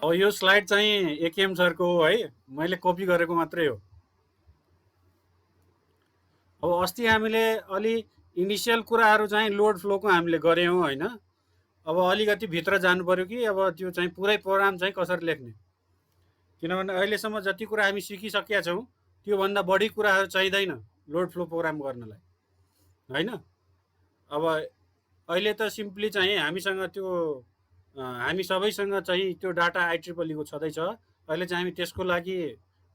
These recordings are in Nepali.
अब यो स्लाइड चाहिँ एकेएम सरको हो है, मैले कपी गरेको मात्रै हो। अब अस्ति हामीले अलि इनिसियल कुराहरू चाहिँ लोड फ्लोको हामीले गऱ्यौँ होइन। अब अलिकति भित्र जानु पर्यो कि अब त्यो चाहिँ पुरै प्रोग्राम चाहिँ कसरी लेख्ने, किनभने अहिलेसम्म जति कुरा हामी सिकिसकेका छौँ त्योभन्दा बढी कुराहरू चाहिँदैन लोड फ्लो प्रोग्राम गर्नलाई होइन। अब अहिले त सिम्पली चाहिँ हामीसँग त्यो हामी सबैसँग चाहिँ त्यो डाटा आइट्रिपलीको छँदैछ। अहिले चाहिँ हामी त्यसको लागि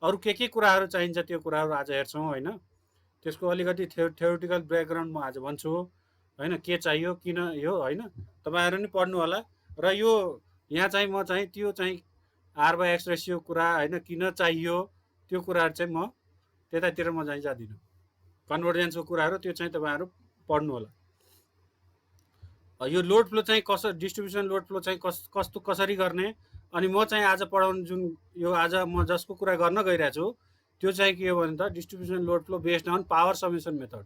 अरू के कुराहरू चाहिन्छ त्यो कुराहरू आज हेर्छौँ होइन। त्यसको अलिकति थ्योरिटिकल ब्याकग्राउन्ड म आज भन्छु होइन, के चाहियो किन यो होइन, तपाईँहरू नि पढ्नु होला। र यो यहाँ चाहिँ म चाहिँ त्यो चाहिँ R/X रेसियो कुरा होइन किन चाहियो त्यो कुराहरू चाहिँ म त्यतातिर म चाहिँ जाँदिनँ। कन्भर्जेन्सको कुराहरू त्यो चाहिँ तपाईँहरू पढ्नु होला। यो लोड फ्लो चाहिँ डिस्ट्रिब्युसन लोड फ्लो चाहिँ कस्तो कसरी गर्ने, अनि म चाहिँ आज पढाउनु जुन यो आज म जसको कुरा गर्न गइरहेको छु त्यो चाहिँ के हो भने त distribution load flow based on power summation method.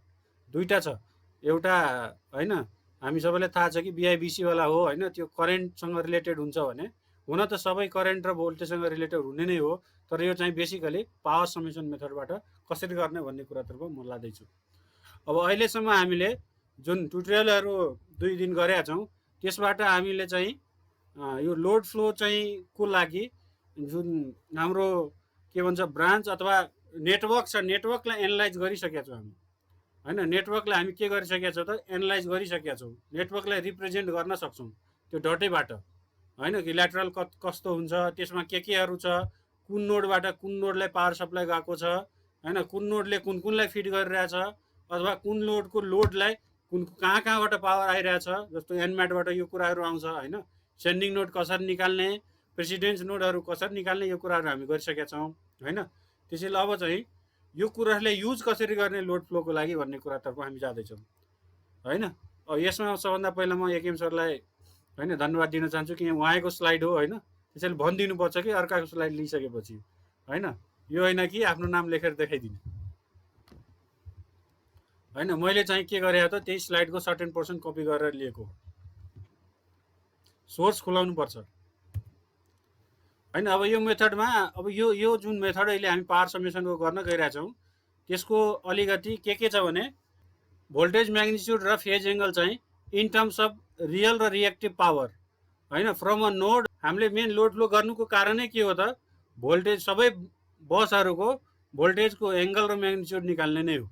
दुईवटा छ, एउटा होइन हामी सबैलाई थाहा छ कि BIBC वाला हो होइन, त्यो करेन्टसँग रिलेटेड हुन्छ भने हुन त सबै करेन्ट र भोल्टेजसँग रिलेटेड हुने नै हो, तर यो चाहिँ बेसिकली पावर समेसन मेथडबाट कसरी गर्ने भन्ने कुरातर्फ म लाँदैछु। अब अहिलेसम्म हामीले जुन ट्युटोरियलहरू 2 दिन गरेका छौँ त्यसबाट हामीले चाहिँ यो लोड फ्लो चाहिँ को लागि जुन हाम्रो के भन्छ ब्रान्च अथवा नेटवर्क छ, नेटवर्कलाई एनालाइज गरिसकेका छौँ हामी होइन। नेटवर्कलाई हामी के गरिसकेका छौँ त एनालाइज गरिसकेका छौँ, नेटवर्कलाई रिप्रेजेन्ट गर्न सक्छौँ त्यो डटेबाट होइन कि ल्याटरल कस्तो हुन्छ, त्यसमा केहरू छ, कुन नोडबाट कुन नोडलाई पावर सप्लाई गएको छ होइन, कुन नोडले कुन कुनलाई फिड गरिरहेछ, अथवा कुन लोडको लोडलाई कुन कहाँबाट पावर आइरहेछ, जस्तो एनम्याटबाट यो कुराहरू आउँछ होइन। सेन्डिङ नोड कसरी निकाल्ने, प्रेसिडेन्स नोडहरू कसरी निकाल्ने, यो कुराहरू हामी गरिसकेका छौँ होइन। त्यसैले अब चाहिँ यो कुराहरूलाई युज कसरी गर्ने लोड फ्लोको लागि भन्ने कुरातर्फ हामी जाँदैछौँ होइन। अब यसमा सबभन्दा पहिला म एकेएम सरलाई होइन धन्यवाद दिन चाहन्छु कि उहाँको स्लाइड हो होइन, त्यसैले भनिदिनुपर्छ कि अर्काको स्लाइड लिइसकेपछि होइन। यो होइन कि आफ्नो नाम लेखेर देखाइदिने होइन। मैले चाहिँ के गरेँ त त्यही स्लाइडको सर्टेन पोर्सन कपी गरेर लिएको, सोर्स खुलाउनु पर्छ होइन। अब यो मेथडमा अब यो जुन मेथड अहिले हामी पावर समेसनको गर्न गइरहेछौँ त्यसको अलिकति के छ भने भोल्टेज म्याग्निट्युड र फेज एङ्गल चाहिँ इन टर्म्स अफ रियल र रिएक्टिभ पावर होइन फ्रम अ नोड। हामीले मेन लोड फ्लो गर्नुको कारणै के हो त भोल्टेज सबै बसहरूको भोल्टेजको एङ्गल र म्याग्निट्युड निकाल्ने नै हो।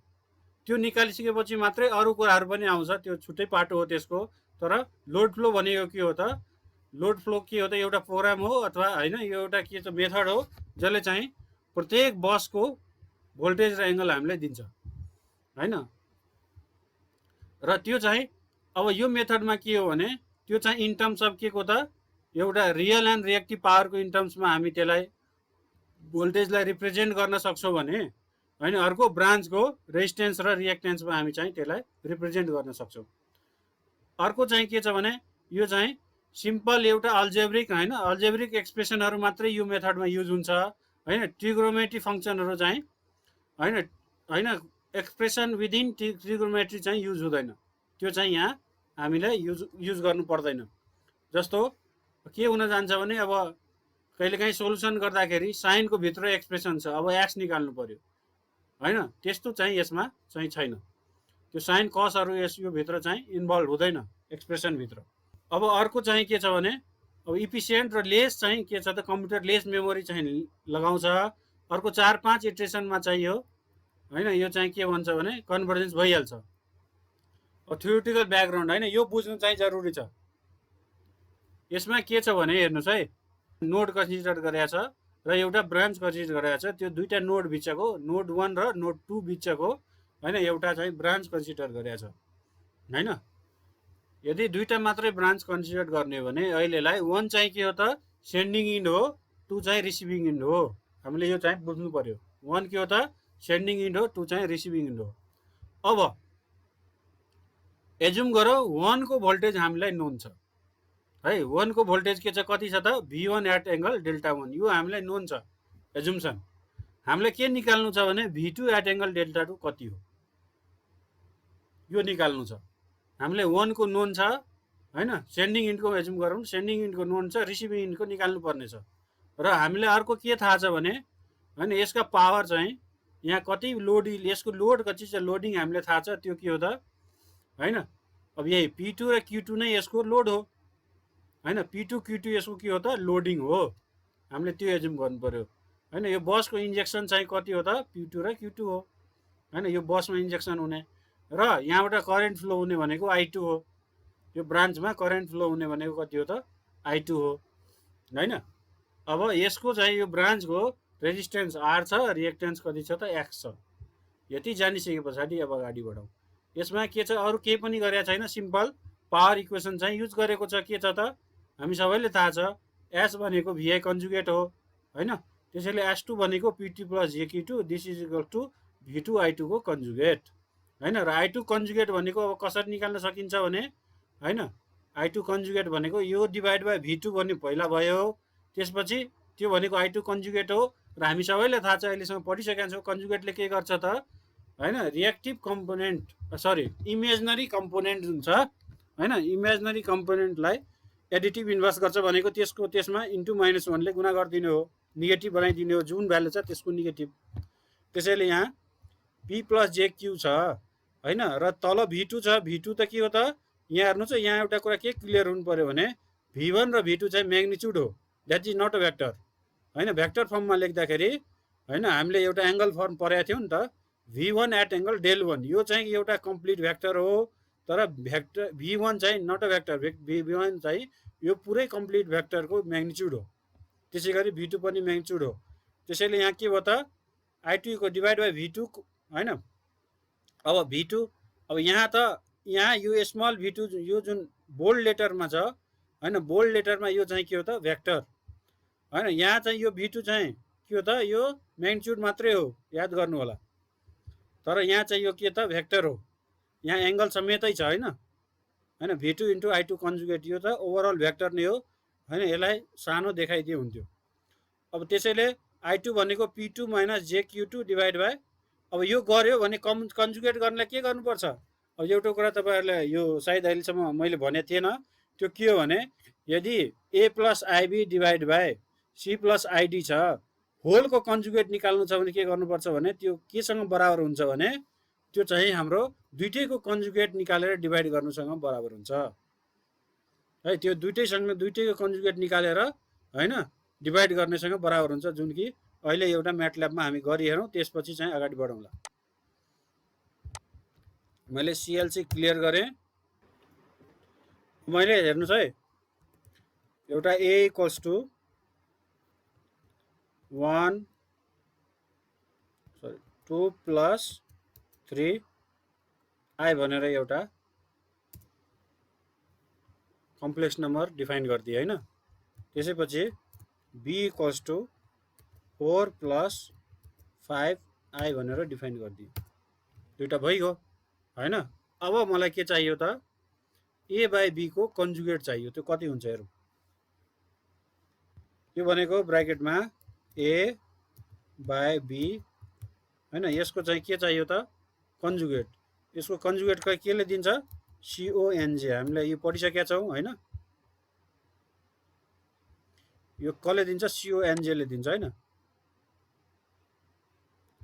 त्यो निकालिसकेपछि मात्रै अरू कुराहरू पनि आउँछ, त्यो छुट्टै पाटो हो त्यसको। तर लोड फ्लो भनेको के हो त, लोड फ्लो के हो त एउटा प्रोग्राम हो अथवा होइन, यो एउटा के त मेथड हो जसले चाहिँ प्रत्येक बसको भोल्टेज र एङ्गल हामीलाई दिन्छ होइन। र त्यो चाहिँ अब यो मेथडमा के हो भने त्यो चाहिँ इन टर्म्स अफ के को त एउटा रियल एन्ड रिएक्टिभ पावरको इन टर्म्समा हामी त्यसलाई भोल्टेजलाई रिप्रेजेन्ट गर्न सक्छौँ भने होइन, अर्को ब्रान्चको रेजिस्टेन्स र रिएक्टेन्समा हामी चाहिँ त्यसलाई रिप्रेजेन्ट गर्न सक्छौँ। अर्को चाहिँ के छ भने यो चाहिँ सिम्पल एउटा अल्जेब्रिक होइन, अल्जेब्रिक एक्सप्रेसनहरू मात्रै यो मेथडमा युज हुन्छ होइन। ट्रिग्नोमेट्री फङ्सनहरू चाहिँ होइन होइन एक्सप्रेसन विदिन ट्रिग्नोमेट्री चाहिँ युज हुँदैन, त्यो चाहिँ यहाँ हामीलाई युज गर्नु पर्दैन। जस्तो के हुन जान्छ भने अब कहिलेकाहीँ सोल्युसन गर्दाखेरि साइनको भित्र एक्सप्रेसन छ, अब एक्स निकाल्नु पर्यो होइन, त्यस्तो चाहिँ यसमा चाहिँ छैन। त्यो साइन कसहरू यो भित्र चाहिँ इन्भल्भ हुँदैन एक्सप्रेसनभित्र। अब अर्को चाहिँ के छ भने अब इफिसियन्ट र लेस चाहिँ के छ त कम्प्युटर लेस मेमोरी चाहिँ लगाउँछ। अर्को 4-5 इटरेसनमा चाहियो होइन, यो चाहिँ के भन्छ भने कन्भर्जेन्स भइहाल्छ। थ्योरिटिकल ब्याकग्राउन्ड होइन, यो बुझ्नु चाहिँ जरुरी छ। यसमा के छ भने हेर्नुहोस् है, नोड कन्सिडर गरेको छ र एउटा ब्रान्च कन्सिडर गरेको छ, त्यो दुईवटा नोड बिचको नोड 1 र नोड 2 बिचको होइन एउटा चाहिँ ब्रान्च कन्सिडर गरेको छ होइन। यदि दुईवटा मात्रै ब्रान्च कन्सिडर गर्ने हो भने अहिलेलाई 1 चाहिँ के हो त सेन्डिङ इन्ड हो, 2 चाहिँ रिसिभिङ इन्ड हो। हामीले यो चाहिँ बुझ्नु पर्यो, 1 के हो त सेन्डिङ इन्ड हो, 2 चाहिँ रिसिभिङ इन्ड हो। अब एज्युम गरौँ 1 को भोल्टेज हामीलाई नोन छ है, 1 को भोल्टेज के छ कति छ त V1 एट एङ्गल डेल्टा 1, यो हामीलाई नोन छ एज्युम्सन। हामीलाई के निकाल्नु छ भने V2 एट एङ्गल डेल्टा 2 कति हो यो निकाल्नु छ। हामीले 1 को नोन छ होइन, सेन्डिङ इन्डको एज्युम गरौँ, सेन्डिङ इन्डको नोन छ, रिसिभिङ इन्डको निकाल्नु पर्ने छ। र हामीले अर्को के थाहा छ भने हैन यसका पावर चाहिँ यहाँ कति लोड, यसको लोड कति छ लोडिङ हामीले थाहा छ, त्यो के हो त हैन। अब यही P2 र Q2 नै यसको लोड हो हैन। P2 Q2 यसको के हो त लोडिङ हो, हामीले त्यो एज्युम गर्नु पर्यो हैन। यो बसको इन्जेक्सन चाहिँ कति हो त P2 र Q2 हो हैन, यो बसमा इन्जेक्सन हुने र यहाँबाट करेन्ट फ्लो हुने भनेको I2 हो, यो ब्रान्चमा करेन्ट फ्लो हुने भनेको कति हो त I2 हो हैन। अब यसको चाहिँ यो ब्रान्चको रेजिस्टेन्स R छ, रिएक्टेन्स कति छ त X छ। यति जानिसके पछाडि अब अगाडि बढौँ। यसमा के छ, अरू केही पनि गरेको छैन, सिम्पल पावर इक्वेसन चाहिँ युज गरेको छ। के छ त हामी सबैले थाहा छ S भनेको VI कन्जुगेट हो हैन। त्यसैले S2 भनेको PT plus JQ2 this is equal to V2 I2 को कन्जुगेट हैन। र I2 कन्जुगेट भनेको अब कसरी निकाल्न सकिन्छ भने हैन, I2 कन्जुगेट भनेको यो डिभाइड बाई V2 भन्ने पहिला भयो, त्यसपछि त्यो भनेको I2 कन्जुगेट हो। र हामी सबैले थाहा छ, अहिलेसम्म पढिसकेका छौँ, कन्जुगेटले के गर्छ त हैन, reactive component sorry imaginary component जुन छ हैन, इमेजनरी कम्पोनेन्टलाई एडिटिभ इन्भर्स गर्छ भनेको त्यसमा इन्टु -1ले गुणा गरिदिने हो, नेगेटिभ बनाइदिने हो, जुन भ्यालु छ त्यसको नेगेटिभ। त्यसैले यहाँ P प्लस JQ छ हैन, र तल V2 छ। V2 त के हो त यहाँ हेर्नु छ, यहाँ एउटा कुरा के क्लियर हुनु पर्यो भने V1 र V2 चाहिँ म्याग्निट्युड हो, that is not a vector हैन। भेक्टर फर्ममा लेख्दाखेरि हैन हामीले एउटा एङ्गल फर्म पढाएको थियौँ नि त, V1 एट एङ्गल del1, यो चाहिँ एउटा कम्प्लिट भेक्टर हो। तर भेक्टर V1 चाहिँ नट अ भेक्टर, V1 चाहिँ यो पुरै कम्प्लिट भेक्टरको म्याग्निट्युड हो। त्यसै गरी V2 पनि म्याग्निट्युड हो। त्यसैले यहाँ के भयो त I2 को डिभाइड बाई V2 हैन। अब V2 अब यहाँ त यहाँ यो स्मल V2 यो जुन बोल्ड लेटरमा छ हैन, बोल्ड लेटरमा यो चाहिँ के हो त भेक्टर हैन। यहाँ चाहिँ यो V2 चाहिँ के हो त यो म्याग्निट्युड मात्रै हो, याद गर्नु होला। तर यहाँ चाहिँ यो के त भेक्टर हो, यहाँ एङ्गल समेतै छ हैन हैन। V2 इन्टु I2 कन्जुगेट यो त ओभरअल भेक्टर नै हो हैन, यसलाई सानो देखाइदिए हुन्थ्यो। अब त्यसैले I2 भनेको P2 minus JQ2 divide by, अब यो गर्यो भने कन्जुगेट गर्नलाई के गर्नुपर्छ। अब एउटा कुरा तपाईँहरूलाई यो सायद अहिलेसम्म मैले भनेको थिएन, त्यो के हो भने यदि A plus IB divide by C plus ID छ, होलको कन्जुगेट निकाल्नु छ भने के गर्नुपर्छ भने त्यो केसँग बराबर हुन्छ भने त्यो चाहिँ हाम्रो दुईटैको कन्जुगेट निकालेर डिभाइड गर्नुसँग बराबर हुन्छ है। त्यो दुईटैको कन्जुगेट निकालेर हैन डिभाइड गर्नेसँग बराबर हुन्छ, जुन कि अहिले एउटा म्याटल्याबमा हामी गरिहेरौँ, त्यसपछि चाहिँ अगाडि बढौँला। मैले CLC क्लियर गरेँ। मैले हेर्नुहोस् है, एउटा A equals to 2 plus 3 I भनेर एउटा कम्प्लेक्स नम्बर डिफाइन गरिदिए हैन। त्यसैपछि B equals to 4 plus 5 I भनेर डिफाइन गरिदिए, दुईटा भइगयो हैन। अब मलाई के चाहियो त A बाई B को कन्जुगेट चाहियो, त्यो कति हुन्छ हेरौँ। यो भनेको ब्र्याकेटमा A बाई B हैन, यसको चाहिँ के चाहियो त कन्जुगेट। यसको कन्जुगेट केले दिन्छ CONJ, हामीलाई यो पढिसकेका छौँ हैन। यो कसले दिन्छ CONJ ले दिन्छ हैन।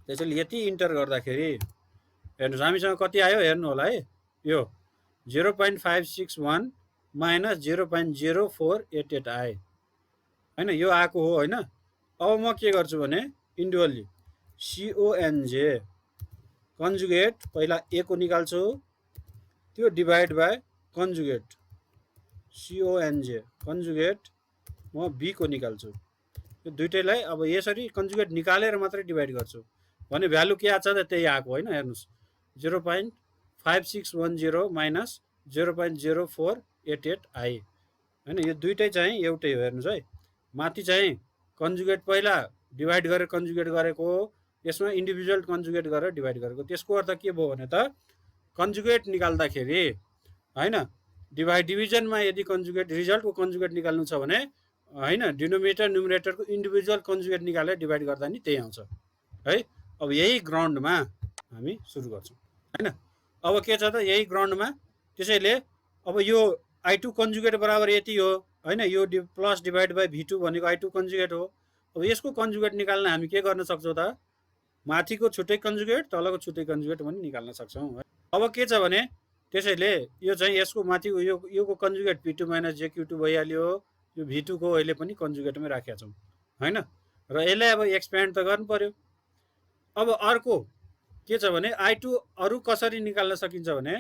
त्यसैले यति इन्टर गर्दाखेरि हेर्नुहोस् हामीसँग कति आयो हेर्नु होला है, यो 0.561 माइनस 0.0488 आयो हैन, यो आएको हो हैन। अब म के गर्छु भने इन्डिभिजुअली CONJ कन्जुगेट पहिला A को निकाल्छु, त्यो divide by conjugate CONJ conjugate म B को निकाल्छु। यो दुईटैलाई अब यसरी कन्जुगेट निकालेर मात्रै डिभाइड गर्छु भने भ्यालु के आछ त त्यही आएको हैन। हेर्नुहोस् 0.5610 माइनस 0.0488 आए हैन। यो दुईटै चाहिँ एउटै हो, हेर्नुहोस् है। माथि चाहिँ कन्जुगेट पहिला डिभाइड गरेर कन्जुगेट गरेको, यसमा इन्डिभिजुअल कन्जुगेट गरेर डिभाइड गरेको। त्यसको अर्थ के भयो भने त कन्जुगेट निकाल्दाखेरि हैन डिभिजनमा यदि कन्जुगेट रिजल्टको कन्जुगेट निकाल्नु छ भने हैन डिनोमिनेटर न्युमरेटरको इन्डिभिजुअल कन्जुगेट निकालेर डिभाइड गर्दा नि त्यही आउँछ है। अब यही ग्राउन्डमा हामी सुरु गर्छौँ हैन। अब के छ त यही ग्राउन्डमा, त्यसैले अब यो I2 कन्जुगेट बराबर यति हो हैन। यो प्लस डिभाइड बाई V2 भनेको I2 कन्जुगेट हो, अब यसको कन्जुगेट निकाल्न हामी के गर्न सक्छौँ त, माथिको छुट्टै कन्जुगेट तलको छुट्टै कन्जुगेट पनि निकाल्न सक्छौँ है। अब के छ भने त्यसैले यो चाहिँ यसको माथि योको कन्जुगेट P2 माइनस JQ2 भइहाल्यो, यो V2 को अहिले पनि कन्जुगेटमै राखेका छौँ हैन, र यसलाई अब एक्सप्यान्ड त गर्नु पर्यो। अब अर्को के छ भने I2 अरू कसरी निकाल्न सकिन्छ भने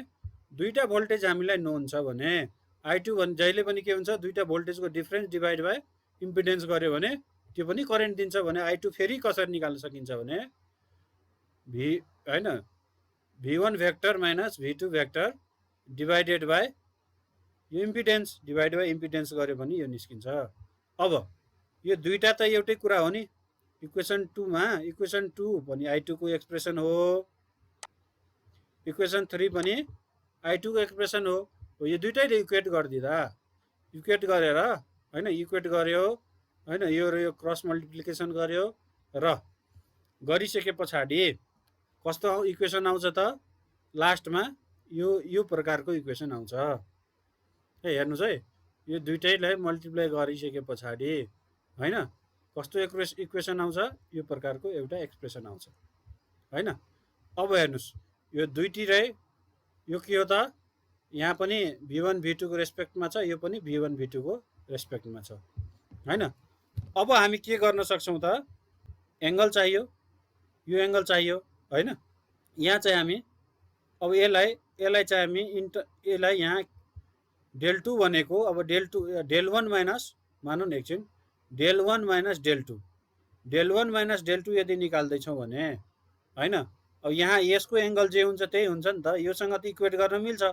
दुईटा भोल्टेज हामीलाई नोन छ भने I2 भने जहिले पनि के हुन्छ, दुईटा भोल्टेजको डिफरेन्स डिभाइड बाई इम्पिडेन्स गर्यो भने त्यो पनि करेन्ट दिन्छ भने I2 फेरि कसरी निकाल्न सकिन्छ भने हैन V1 vector minus V2 vector divided by यो इम्पिडेन्स डिभाइड बाई इम्पिडेन्स गर्यो भने यो निस्किन्छ। अब यो दुईटा त एउटै कुरा हो नि, इक्वेसन 2 मा इक्वेसन 2 पनि I2 को एक्सप्रेसन हो, इक्वेसन 3 पनि I2 को एक्सप्रेसन हो। यो दुईटैले इक्वेट गरिदिँदा इक्वेट गरेर हैन इक्वेट गर्यो हैन, यो र यो क्रस मल्टिप्लिकेसन गर्यो र गरिसके पछाडि कस्तो इक्वेसन आउँछ त, लास्टमा यो प्रकारको इक्वेसन आउँछ। हेर्नुस् है, यो दुईटैलाई मल्टिप्लाई गरिसके पछाडि हैन कस्तो इक्वेसन आउँछ, यो प्रकारको एउटा एक्सप्रेसन आउँछ हैन। अब हेर्नुस् यो दुईटिरै यो के हो त, यहाँ पनि V1 V2 को रेस्पेक्टमा छ, यो पनि V1 V2 को रेस्पेक्टमा छ हैन। अब हामी के गर्न सक्छौँ त, एंगल चाहियो, यो एंगल चाहियो हैन। यहाँ चाहिँ हामी अब यसलाई चाहिँ हामी यसलाई यहाँ डेल 2 भनेको अब डेल 1 माइनस मानौँ न एकछिन, del 1 minus del 2, del 1 minus del 2 यदि निकाल्दैछौँ भने हैन, अब यहाँ यसको एंगल जे हुन्छ त्यही हुन्छ नि त, योसँग त इक्वेट गर्न मिल्छ।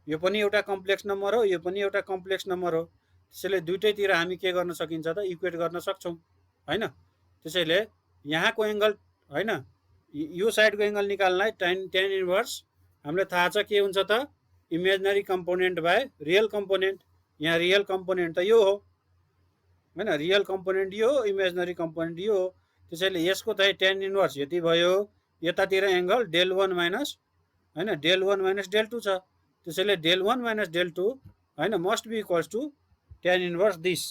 यो पनि एउटा कम्प्लेक्स नम्बर हो, यो पनि एउटा कम्प्लेक्स नम्बर हो, त्यसैले दुईटैतिर हामी के गर्न सकिन्छ त, इक्वेट गर्न सक्छौँ हैन। त्यसैले यहाँको एंगल हैन, यो साइडको एंगल निकाल्नलाई tan इन्भर्स हामीलाई थाहा छ के हुन्छ त, imaginary component by real component. यहाँ रियल कम्पोनेन्ट त यो हो हैन, रियल कम्पोनेन्ट यो हो, इमेजिनरी कम्पोनेन्ट यो हो। त्यसैले यसको चाहिँ tan इन्भर्स यति भयो, यतातिर एंगल डेल 1 माइनस हैन डेल 1 माइनस डेल 2 छ। त्यसैले डेल 1 माइनस डेल 2 हैन must be equals to tan inverse this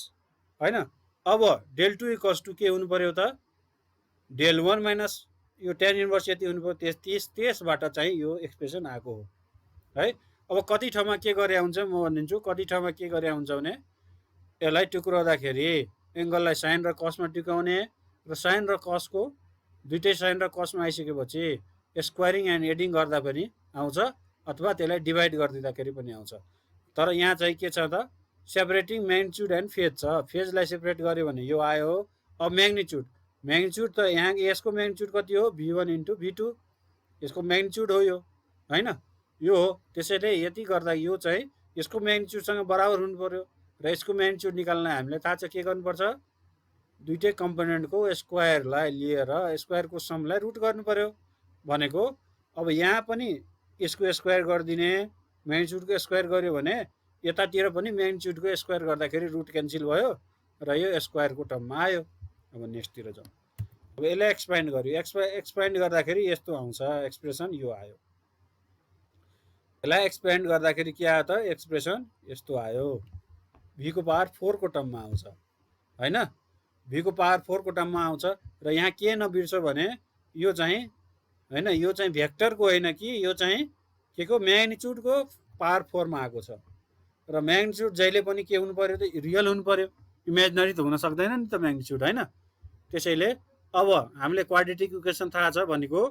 हैन। अब डेल 2 इक्वल्स टु के हुनु पर्यो त, डेल 1 माइनस यो tan इन्भर्स यति हुनु पर्यो, त्यसबाट चाहिँ यो एक्सप्रेसन आएको हो है। अब कति ठाउँमा के गरे हुन्छ म भनिदिन्छु, कति ठाउँमा के गरे हुन्छ भने यसलाई टुक्राउँदाखेरि एंगललाई साइन र कसमा टुक्राउने र साइन र कसको दुईटै साइन र कसमा आइसकेपछि स्क्वायरिङ एन्ड एडिङ गर्दा पनि आउँछ, अथवा त्यसलाई डिभाइड गरिदिँदाखेरि पनि आउँछ। तर यहाँ चाहिँ के छ त, सेपरेटिङ म्याग्निट्युड एन्ड फेज छ, फेजलाई सेपरेट गर्यो भने यो आयो। अब म्याग्निट्युड त यहाँ यसको म्याग्निट्युड कति हो, V1 इन्टु V2, यसको म्याग्निट्युड हो यो हैन, यो हो। त्यसैले यति गर्दा यो चाहिँ यसको म्याग्निट्युडसँग बराबर हुनु पर्यो र यसको म्याग्निट्युड निकाल्न हामीलाई थाहा छ के गर्नुपर्छ, दुईटै कम्पोनेन्टको स्क्वायरलाई लिएर स्क्वायरको समलाई रुट गर्नु पर्यो भनेको। अब यहाँ पनि यसको स्क्वायर गरिदिने, म्याग्निट्युडको स्क्वायर गर्यो भने यतातिर पनि म्याग्निट्युडको स्क्वायर गर्दाखेरि रुट क्यान्सल भयो र यो स्क्वायरको टर्ममा आयो। अब नेक्स्टतिर जाउँ, अब यसलाई एक्सप्यान्ड गर्यो, एक्सप्यान्ड गर्दाखेरि यस्तो आउँछ एक्सप्रेसन, यो आयो। यसलाई एक्सप्यान्ड गर्दाखेरि के आयो त, एक्सप्रेसन यस्तो आयो, V को पावर 4 को टर्ममा आउँछ हैन, V को पावर 4 को टर्ममा आउँछ। र यहाँ के नबिर्सो भने यो चाहिँ हैन, यो चाहिँ भेक्टरको होइन कि यो चाहिँ के को म्याग्निट्युडको पावर 4 मा आएको छ। र म्याग्निट्युड जहिले पनि के हुनु पर्यो त, रियल हुनु पर्यो, इमेजिनरी त हुन सक्दैन नि त म्याग्निट्युड हैन। त्यसैले अब हामीले क्वाड्रेटिक इक्वेसन थाहा छ भनेको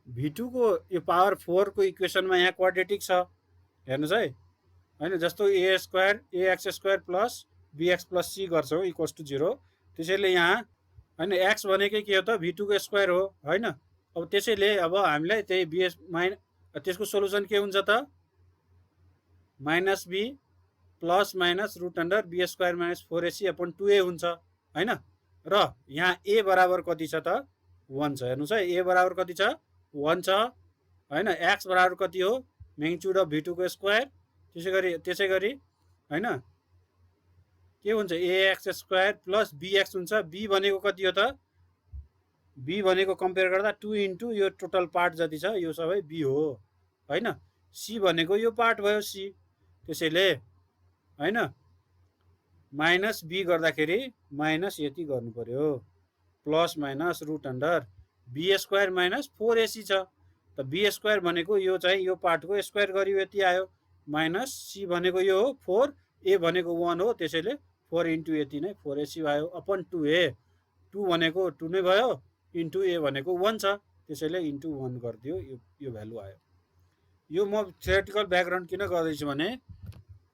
V2 को यो पावर 4 को इक्वेसनमा यहाँ क्वाड्रेटिक छ, हेर्नुस् है हैन। जस्तो ax square plus bx plus c गर्छौँ इक्वल्स टु 0। त्यसैले यहाँ हैन x भनेकै के हो त, V2 को स्क्वायर हो हैन। अब त्यसैले अब हामीलाई त्यही bs त्यसको सोलुसन के हुन्छ त, minus b plus minus root under b square minus 4ac upon 2a हुन्छ हैन। र यहाँ a बराबर कति छ त, 1 छ। हेर्नुस् है, a बराबर कति छ, 1 छ हैन। x बराबर कति हो, म्याग्निट्युड अफ V2 को स्क्वायर। त्यसै गरी हैन के हुन्छ, ax स्क्वायर प्लस bx हुन्छ। b भनेको कति हो त, b भनेको कम्पेयर गर्दा 2 इन्टु यो टोटल पार्ट जति छ यो सबै b हो हैन। c भनेको यो पार्ट भयो c। त्यसैले हैन माइनस b गर्दाखेरि माइनस यति गर्नु पर्यो plus minus root under B square minus 4ac छ। त बी स्क्वायर भनेको यो चाहिँ यो पार्टको स्क्वायर गरियो यति आयो, माइनस सी भनेको यो हो 4, ए भनेको 1 हो, त्यसैले 4 इन्टु यति नै 4ac भयो अपन 2a, 2 भनेको 2 नै भयो, इन्टु ए भनेको 1 छ, त्यसैले इन्टु 1 गरिदियो, यो भ्यालु आयो। यो म थ्योरेटिकल ब्याकग्राउन्ड किन गर्दैछु भने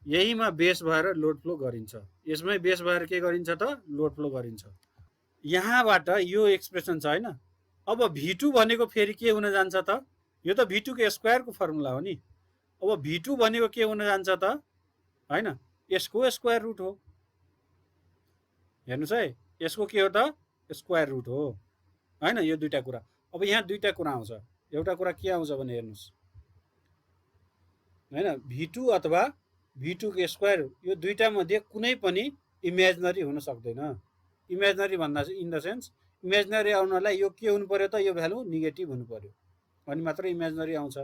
यहीमा बेस भएर लोड फ्लो गरिन्छ, यसमै बेस भएर के गरिन्छ त लोड फ्लो गरिन्छ। यहाँबाट यो एक्सप्रेसन छ हैन। अब v2 भनेको फेरि के हुन जान्छ त, यो त v2 को स्क्वायरको फर्मुला हो नि। अब v2 भनेको के हुन जान्छ त हैन, यसको स्क्वायर रुट हो। हेर्नुस् है, यसको के हो त स्क्वायर रुट हो हैन, यो दुईटा कुरा। अब यहाँ दुईटा कुरा आउँछ, एउटा कुरा के आउँछ भने हेर्नुस् हैन, v2 अथवा v2 को स्क्वायर, यो दुईटा मध्ये कुनै पनि इमेजिनरी हुन सक्दैन। इमेजिनरी भन्दा चाहिँ इन द सेन्स इमेजिनरी आउनलाई यो के हुनु पर्यो त, यो भ्यालु नेगेटिभ हुनु पर्यो अनि मात्र इमेजिनरी आउँछ।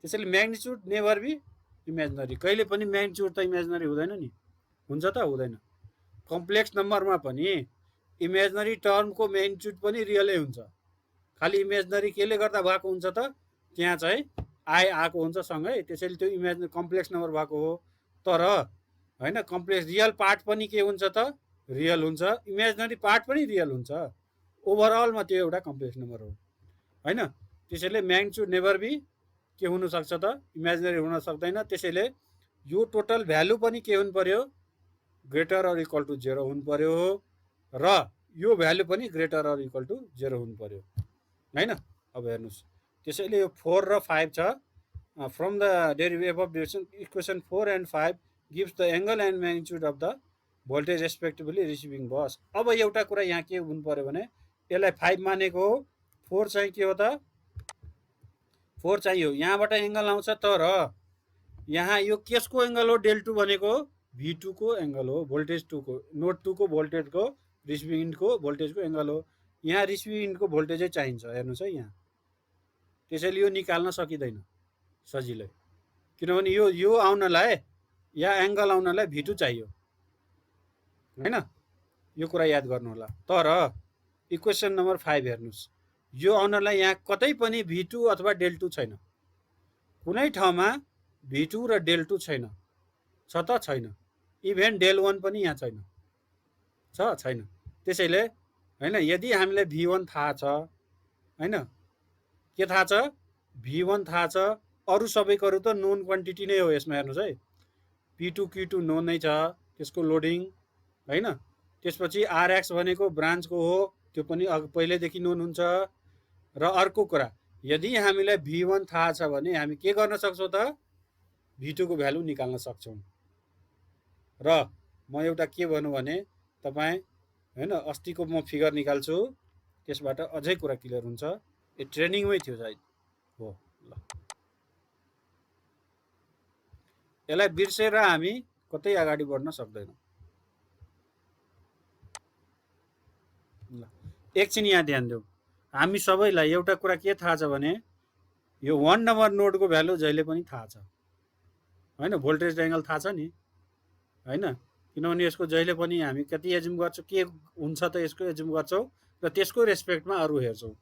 त्यसैले म्याग्निट्युड नेभर बी इमेजिनरी, कहिले पनि म्याग्निट्युड त इमेजिनरी हुँदैन नि, हुन्छ त हुँदैन। कम्प्लेक्स नम्बरमा पनि इमेजिनरी टर्मको म्याग्निट्युड पनि रियलै हुन्छ, खालि इमेजिनरी केले गर्दा भएको हुन्छ त, त्यहाँ चाहिँ आई आएको हुन्छ सँगै, त्यसैले त्यो इमेजिनरी कम्प्लेक्स नम्बर भएको हो। तर हैन कम्प्लेक्स रियल पार्ट पनि के हुन्छ त रियल हुन्छ, इमेजिनरी पार्ट पनि रियल हुन्छ, ओभरअलमा त्यो एउटा कम्प्लेक्स नम्बर हो हैन। त्यसैले म्याग्निट्युड नेभर बी के हुन सक्छ त इमेजिनरी हुन सक्दैन। त्यसैले यो टोटल भ्यालु पनि के हुनु पर्यो, ग्रेटर अर इक्वल टु 0 हुनु पर्यो, र यो भ्यालु पनि ग्रेटर अर इक्वल टु 0 हुनु पर्यो हैन। अब हेर्नुस्, त्यसैले यो 4 र 5 छ, from the derivative of direction equation 4 and 5 gives the angle and magnitude of the voltage respectively receiving bus. अब एउटा कुरा यहाँ के हुनु पर्यो भने यसलाई 5 मानेको हो, 4 चाहिँ के हो त 4 चाहियो, यहाँबाट एंगल आउँछ, तर यहाँ यो केसको एंगल हो डेल2 भनेको v2 को एंगल हो, भोल्टेज 2 को नोड 2 को भोल्टेज को रिसिभिङ इन्डको भोल्टेज को एंगल हो। यहाँ रिसिभिङ इन्डको भोल्टेजै चाहिन्छ, हेर्नुस् है यहाँ। त्यसैले यो निकाल्न सकिँदैन सजिलै, किनभने यो आउनलाई या एंगल आउनलाई v2 चाहियो हैन, यो कुरा याद गर्नु होला। तर इक्वेसन नम्बर 5 हेर्नुस्, यो आउनलाई यहाँ कतै पनि v2 अथवा डेल2 छैन, कुनै ठाउँमा v2 र डेल2 छैन, छ त छैन, इभेन डेल1 पनि यहाँ छैन, छैन। त्यसैले हैन यदि हामीलाई v1 थाहा छ हैन, के थाहा छ v1 थाहा छ, अरु सबैको त नोन क्वान्टिटी नै हो यसमा। हेर्नुस् है, p2 q2 नोन नै छ, त्यसको लोडिङ हैन। त्यसपछि rx भनेको ब्रान्चको हो, त्यो पनि पहिलेदेखि नोन हुन्छ। र अर्को कुरा, यदि हामीलाई v1 थाहा छ भने हामी के गर्न सक्छौँ त v2 को भ्यालु निकाल्न सक्छौँ। र म एउटा के भन्नु भने तपाई हैन अस्तिको म फिगर निकाल्छु, त्यसबाट अझै कुरा क्लियर हुन्छ। यो ट्रेनिङमै थियो सायद हो। ल यसलाई बिर्सेर हामी कतै अगाडि बढ्न सक्दैनौँ। ल एकछिन यहाँ ध्यान देऊ, हामी सबैलाई एउटा कुरा के थाहा छ भने यो 1 नम्बर नोडको भ्यालु जहिले पनि थाहा छ हैन, भोल्टेज एंगल थाहा छ नि हैन, किनभने यसको जहिले पनि हामी कति एज्युम गर्छौँ, के हुन्छ त यसको एज्युम गर्छौँ र त्यसको रेस्पेक्टमा अरु हेर्छौँ।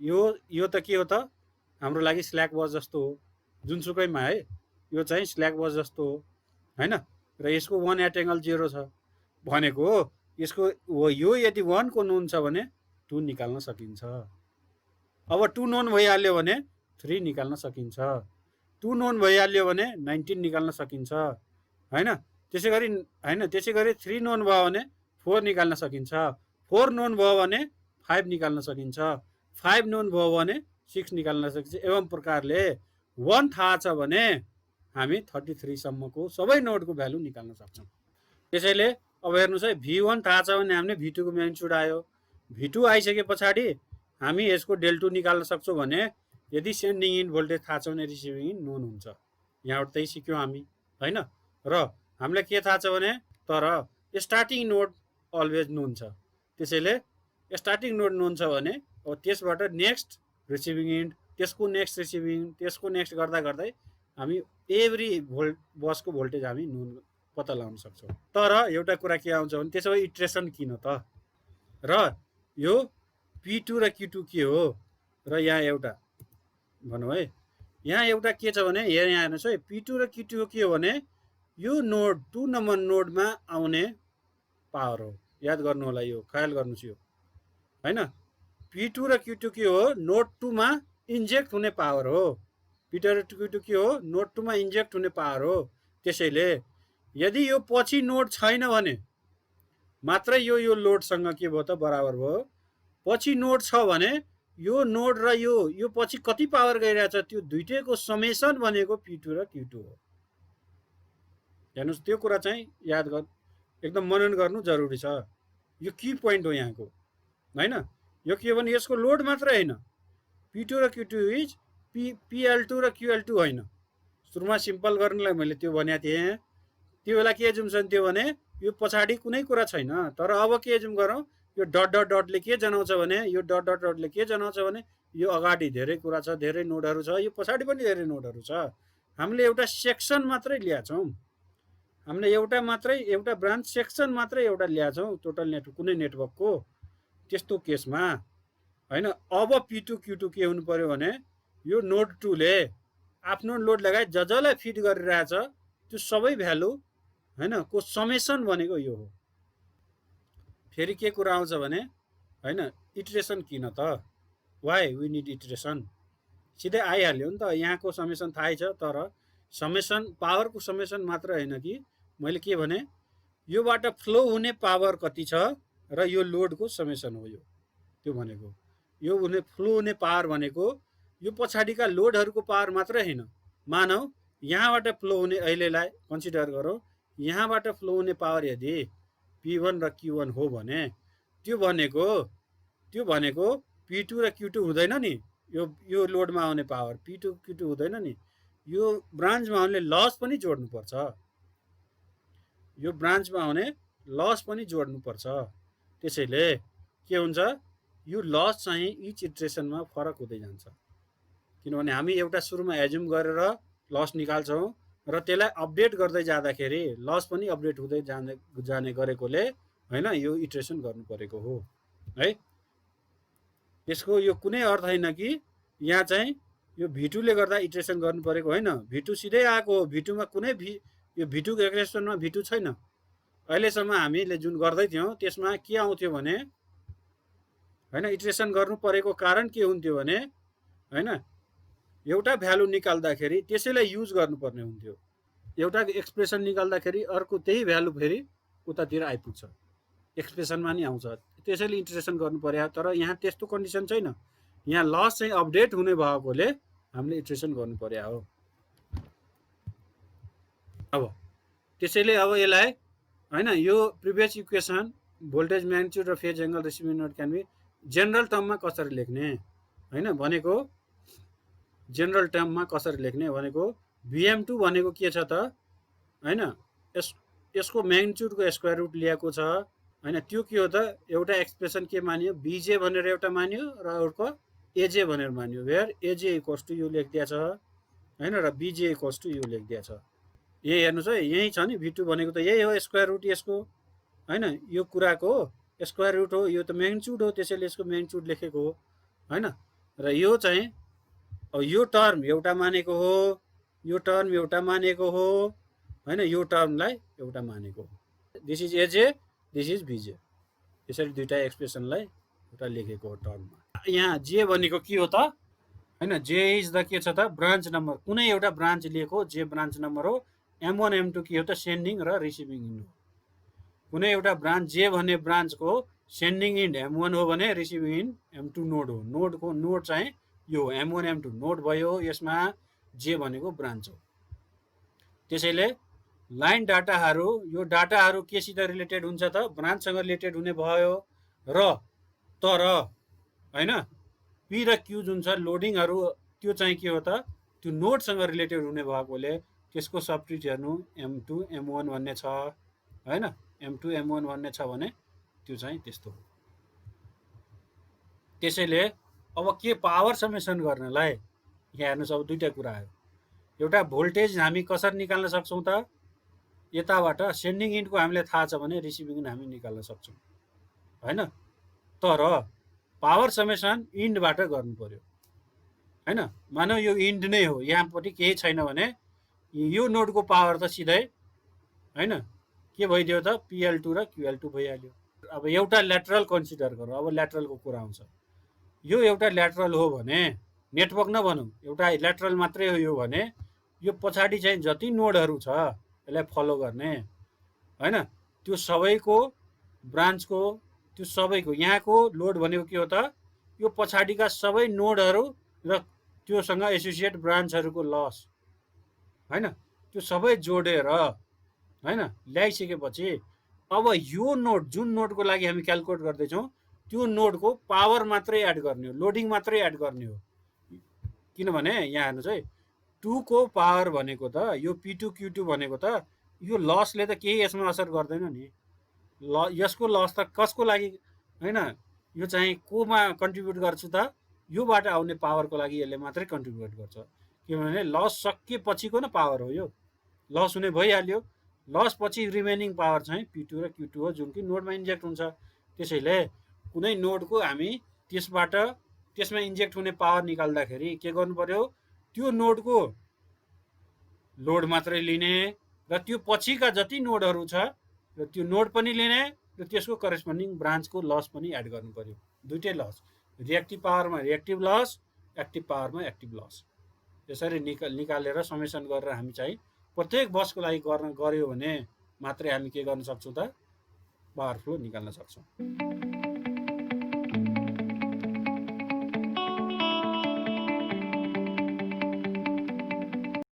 यो त के हो त हाम्रो लागि स्ल्याक बस जस्तो हो, जुनसुकैमा है, यो चाहिँ स्ल्याक बस जस्तो हो हैन। र यसको 1 एट एंगल 0 छ भनेको यसको यो यदि 1 को नोन छ भने 2 निकाल्न सकिन्छ। अब 2 नोन भइहाल्यो भने 3 निकाल्न सकिन्छ, 2 नोन भइहाल्यो भने 19 निकाल्न सकिन्छ हैन। त्यसैगरी हैन, त्यसैगरी 3 नोन भयो भने 4 निकाल्न सकिन्छ, 4 नोन भयो भने 5 निकाल्न सकिन्छ, 5 नोन भयो भने 6 निकाल्न सकिन्छ। एवं प्रकारले 1 थाहा छ भने हामी 33 सम्मको सबै नोडको भ्यालु निकाल्न सक्छौँ। त्यसैले अब हेर्नुस् है, v1 थाहा छ भने हामीले v2 को म्याग्निट्युड आयो, v2 आइसके पछाडि हामी यसको डेल2 निकाल्न सक्छौँ भने यदि सेन्डिङ इन भोल्टेज थाहा छ भने रिसिभिङ इन नोन हुन्छ। यहाँबाट त्यही सिक्यौँ हामी हैन। र हामीलाई के थाहा छ भने तर स्टार्टिङ नोड अलवेज नोन छ, त्यसैले स्टार्टिङ नोड नोन छ भने अब त्यसबाट नेक्स्ट रिसिभिङ इन्ड, त्यसको नेक्स्ट रिसिभिङ, त्यसको नेक्स्ट गर्दा गर्दै हामी एभ्री बसको भोल्टेज हामी नोन पत्ता लगाउन सक्छौँ। तर एउटा कुरा के आउँछ भने त्यसो भए इट्रेसन किन त, र यो P2 र Q2 के हो र यहाँ एउटा भनौँ है, यहाँ एउटा के छ भने यहाँ हेर्नुहोस् है, P2 र Q2 के हो भने यो नोड 2 नम्बर नोडमा आउने पावर हो। याद गर्नु होला, यो ख्याल गर्नुहोस् यो हैन। P2 र Q2 के हो, नोड 2 मा इन्जेक्ट हुने पावर हो। P2 र Q2 के हो, नोड 2 मा इन्जेक्ट हुने पावर हो। त्यसैले यदि यो पछि नोड छैन भने मात्रै यो लोडसँग के भयो त बराबर भयो। पछि नोड छ भने यो नोड र यो पछि कति पावर गइरहेछ त्यो दुईटैको समेसन भनेको P2 र Q2 हो। हेर्नुहोस् त्यो कुरा चाहिँ याद गर्नु, एकदम मनन गर्नु जरुरी छ। यो की पोइन्ट हो यहाँको हैन। यो के भने यसको लोड मात्रै हैन, P2 र Q2 इज PL2 र QL2 हैन। सुरुमा सिम्पल गर्नलाई मैले त्यो भनेको थिएँ। त्यो बेला के जुम्सन थियो भने यो पछाडि कुनै कुरा छैन। तर अब के जुम गरौँ, यो डट डट डटले के जनाउँछ भने, यो डट डट डटले के जनाउँछ भने यो अगाडि धेरै कुरा छ, धेरै नोडहरू छ, यो पछाडि पनि धेरै नोडहरू छ। हामीले एउटा सेक्सन मात्रै ल्याछौँ, हामीले एउटा ब्रान्च सेक्सन मात्रै एउटा ल्याछौँ टोटल नेटवर्क कुनै नेटवर्कको। त्यस्तो केसमा हैन, अब P2 Q2 के हुनु पर्यो भने यो नोड 2 ले आफ्नो लोड लगायत जसलाई फिड गरिरहेछ त्यो सबै भ्यालु हैन को समेसन भनेको यो हो। फेरि के कुरा आउँछ भने हैन, इटरेसन किन त, वाइ वी निड इटरेसन, सिधै आइहाल्यो नि त। यहाँको समेसन थाहै छ, तर समेसन पावरको समेसन मात्र हैन कि मैले के भने योबाट फ्लो हुने पावर कति छ र यो लोडको समेसन हो यो। त्यो भनेको यो हुने फ्लो हुने पावर भनेको यो पछाडिका लोडहरूको पावर मात्रै हैन। मानौ यहाँबाट फ्लो हुने, अहिलेलाई कन्सिडर गरौँ, यहाँबाट फ्लो हुने पावर यदि P1 र Q1 हो भने त्यो भनेको P2 र Q2 हुँदैन नि। यो लोडमा आउने पावर P2 Q2 हुँदैन नि। यो ब्रान्चमा आउने लस पनि जोड्नुपर्छ, यो ब्रान्चमा आउने लस पनि जोड्नुपर्छ। त्यसैले के हुन्छ, यो लस चाहिँ इच इटरेसनमा फरक हुँदै जान्छ। किनभने हामी एउटा सुरुमा एज्युम गरेर लस निकाल्छौँ र त्यसलाई अपडेट गर्दै जाँदाखेरि लस पनि अपडेट हुँदै जाने गरेकोले हैन यो इटरेसन गर्नु परेको हो है। त्यसको यो कुनै अर्थ हैन कि यहाँ चाहिँ यो V2 ले गर्दा इटरेसन गर्नु परेको हैन। V2 सिधै आएको हो। V2 मा कुनै यो V2 को इक्वेसनमा V2 छैन। अहिलेसम्म हामीले जुन गर्दै थियौँ त्यसमा के आउँथ्यो भने हैन, इटरेसन गर्नु परेको कारण के हुन्थ्यो भने हैन, एउटा भ्यालु निकाल्दाखेरि त्यसैलाई युज गर्नुपर्ने हुन्थ्यो। एउटा एक्सप्रेसन निकाल्दाखेरि अर्को त्यही भ्यालु फेरि उतातिर आइपुग्छ, एक्सप्रेसनमा नि आउँछ। त्यसैले इटरेसन गर्नु पर्यो। तर यहाँ त्यस्तो कन्डिसन छैन। यहाँ लस चाहिँ अपडेट हुने भएकोले हामीले इटरेसन गर्नु पर्यो हो। अब त्यसैले अब यसलाई हैन, यो प्रिभियस इक्वेसन भोल्टेज म्याग्निट्युड र phase angle receiving node can be general टर्ममा कसरी लेख्ने हैन भनेको, जनरल टर्ममा कसरी लेख्ने भनेको Vm2 भनेको के छ त हैन, यसको म्याग्निट्युडको स्क्वायर रुट लिएको छ हैन। त्यो के हो त, एउटा एक्सप्रेसन के मानियो, Bj भनेर एउटा मानियो र अर्को Aj भनेर मानियो। वेयर Aj इक्वल्स टु यो लेखिदिया छ हैन र Bj इक्वल्स टु यो लेखिदिया छ। यही हेर्नुस् है, यही छ नि V2 भनेको त यही हो, स्क्वायर रुट यसको हैन, यो कुराको स्क्वायर रुट हो। यो त म्याग्निट्युड हो, त्यसैले यसको म्याग्निट्युड लेखेको हो हैन। र यो चाहिँ यो टर्म एउटा मानेको हो, यो टर्म एउटा मानेको हो हैन, यो टर्मलाई एउटा मानेको हो। This is Aj, this is Bj। यसरी दुईटा एक्सप्रेसनलाई एउटा लेखेको हो टर्ममा। यहाँ J भनेको के हो त हैन, J इज द के छ त ब्रान्च नम्बर। कुनै एउटा ब्रान्च लिएको J ब्रान्च नम्बर हो। M1 M2 के हो त सेन्डिङ र रिसिभिङ इन्ड हो। कुनै एउटा ब्रान्च J भन्ने ब्रान्चको सेन्डिङ इन्ड M1 हो भने रिसिभिङ इन्ड M2 नोड हो। नोडको नोड चाहिँ यो M1 M2 नोड भयो, यसमा J भनेको ब्रान्च हो। त्यसैले लाइन डाटाहरू, यो डाटाहरू केसित रिलेटेड हुन्छ त ब्रान्चसँग रिलेटेड हुने भयो र तर हैन P र Q जुन छ लोडिङहरू त्यो चाहिँ के हो त त्यो नोडसँग रिलेटेड हुने भएकोले त्यसको सबट्रिट हेर्नु M2 M1 भन्ने छ हैन, M2 M1 भन्ने छ भने त्यो चाहिँ त्यस्तो हो। त्यसैले अब के पावर समेसन गर्नलाई यहाँ हेर्नुस्, अब दुईटा कुरा आयो। एउटा भोल्टेज हामी कसरी निकाल्न सक्छौँ त, यताबाट सेन्डिङ इन्डको हामीलाई थाहा छ भने रिसिभिङ इन्ड हामी निकाल्न सक्छौँ हैन। तर पावर समेसन इन्डबाट गर्नु पर्यो हैन। मानौ यो इन्ड नै हो, यहाँपट्टि केही छैन भने यो नोडको पावर त सिधै हैन के भइदियो त PL2 र QL2 भइहाल्यो। अब एउटा ल्याटरल कन्सिडर गरौँ, अब ल्याटरलको कुरा आउँछ। यो एउटा ल्याटरल हो भने नेटवर्क नभनौँ, एउटा ल्याटरल मात्रै हो यो भने यो पछाडि चाहिँ जति नोडहरू छ यसलाई फलो गर्ने हैन, त्यो सबैको ब्रान्चको त्यो सबैको यहाँको लोड भनेको के हो त यो पछाडिका सबै नोडहरू र त्योसँग एसोसिएट ब्रान्चहरूको लस हैन, त्यो सबै जोडेर हैन ल्याइसकेपछि अब यो नोड जुन नोडको लागि हामी क्यालकुलेट गर्दैछौँ त्यो नोडको पावर मात्रै एड गर्ने हो, लोडिङ मात्रै एड गर्ने हो। किनभने यहाँ हेर्नुहोस् है, 2 को पावर भनेको त यो P2 Q2 भनेको त यो लसले त केही यसमा असर गर्दैन नि। यसको लस त कसको लागि हैन, यो चाहिँ कोमा कन्ट्रिब्युट गर्छु त योबाट आउने पावरको लागि यसले मात्रै कन्ट्रिब्युट गर्छ। किनभने लस सकिएपछिको न पावर हो यो, लस हुने भइहाल्यो, लस पछि रिमेनिङ पावर चाहिँ P2 र Q2 हो जुन कि नोडमा इन्जेक्ट हुन्छ। त्यसैले कुनै नोडको हामी त्यसबाट त्यसमा इन्जेक्ट हुने पावर निकाल्दाखेरि के गर्नु पर्यो, त्यो नोडको लोड मात्रै लिने र त्यो पछिका जति नोडहरू छ र त्यो नोड पनि लिने र त्यसको करेस्पोन्डिङ ब्रान्चको लस पनि एड गर्नु पर्यो। दुइटै लस, रिएक्टिभ पावरमा रिएक्टिभ लस, एक्टिभ पावरमा एक्टिभ लस, यसरी निकालेर समेसन गरेर हामी चाहिँ प्रत्येक बसको लागि गऱ्यो भने मात्रै हामी के गर्न सक्छौँ त पावर फ्लो निकाल्न सक्छौँ।